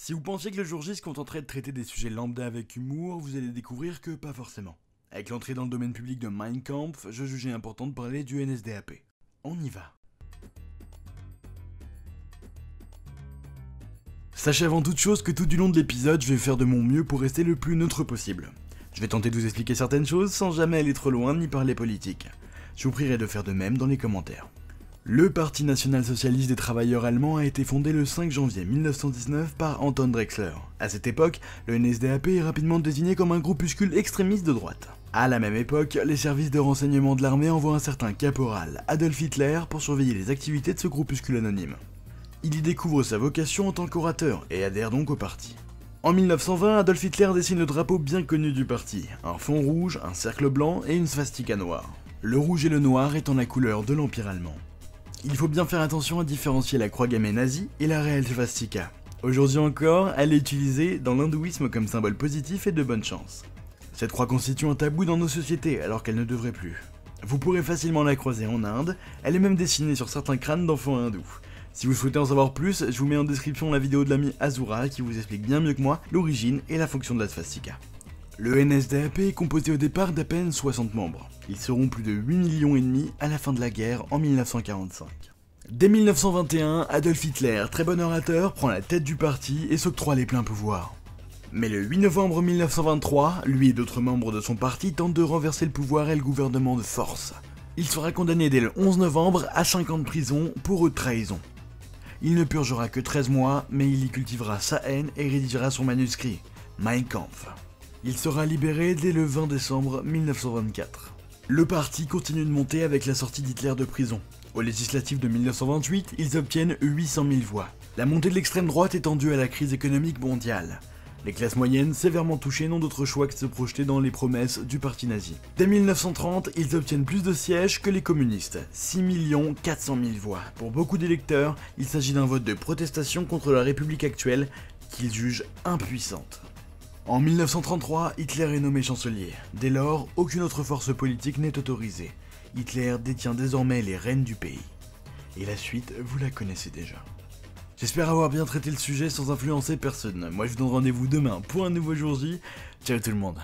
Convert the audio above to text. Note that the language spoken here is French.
Si vous pensiez que le jour J se contenterait de traiter des sujets lambda avec humour, vous allez découvrir que pas forcément. Avec l'entrée dans le domaine public de Mein Kampf, je jugeais important de parler du NSDAP. On y va. Sachez avant toute chose que tout du long de l'épisode, je vais faire de mon mieux pour rester le plus neutre possible. Je vais tenter de vous expliquer certaines choses sans jamais aller trop loin ni parler politique. Je vous prierai de faire de même dans les commentaires. Le Parti national-socialiste des travailleurs allemands a été fondé le 5 janvier 1919 par Anton Drexler. À cette époque, le NSDAP est rapidement désigné comme un groupuscule extrémiste de droite. À la même époque, les services de renseignement de l'armée envoient un certain caporal, Adolf Hitler, pour surveiller les activités de ce groupuscule anonyme. Il y découvre sa vocation en tant qu'orateur et adhère donc au parti. En 1920, Adolf Hitler dessine le drapeau bien connu du parti, un fond rouge, un cercle blanc et une swastika noire. Le rouge et le noir étant la couleur de l'Empire allemand. Il faut bien faire attention à différencier la croix gammée nazie et la réelle swastika. Aujourd'hui encore, elle est utilisée dans l'hindouisme comme symbole positif et de bonne chance. Cette croix constitue un tabou dans nos sociétés alors qu'elle ne devrait plus. Vous pourrez facilement la croiser en Inde, elle est même dessinée sur certains crânes d'enfants hindous. Si vous souhaitez en savoir plus, je vous mets en description la vidéo de l'ami Azura qui vous explique bien mieux que moi l'origine et la fonction de la swastika. Le NSDAP est composé au départ d'à peine 60 membres. Ils seront plus de 8,5 millions à la fin de la guerre en 1945. Dès 1921, Adolf Hitler, très bon orateur, prend la tête du parti et s'octroie les pleins pouvoirs. Mais le 8 novembre 1923, lui et d'autres membres de son parti tentent de renverser le pouvoir et le gouvernement de force. Il sera condamné dès le 11 novembre à 5 ans de prison pour haute trahison. Il ne purgera que 13 mois, mais il y cultivera sa haine et rédigera son manuscrit, Mein Kampf. Il sera libéré dès le 20 décembre 1924. Le parti continue de monter avec la sortie d'Hitler de prison. Aux législatives de 1928, ils obtiennent 800 000 voix. La montée de l'extrême droite étant due à la crise économique mondiale. Les classes moyennes, sévèrement touchées, n'ont d'autre choix que de se projeter dans les promesses du parti nazi. Dès 1930, ils obtiennent plus de sièges que les communistes, 6 400 000 voix. Pour beaucoup d'électeurs, il s'agit d'un vote de protestation contre la République actuelle qu'ils jugent impuissante. En 1933, Hitler est nommé chancelier. Dès lors, aucune autre force politique n'est autorisée. Hitler détient désormais les rênes du pays. Et la suite, vous la connaissez déjà. J'espère avoir bien traité le sujet sans influencer personne. Moi je vous donne rendez-vous demain pour un nouveau jour J. Ciao tout le monde.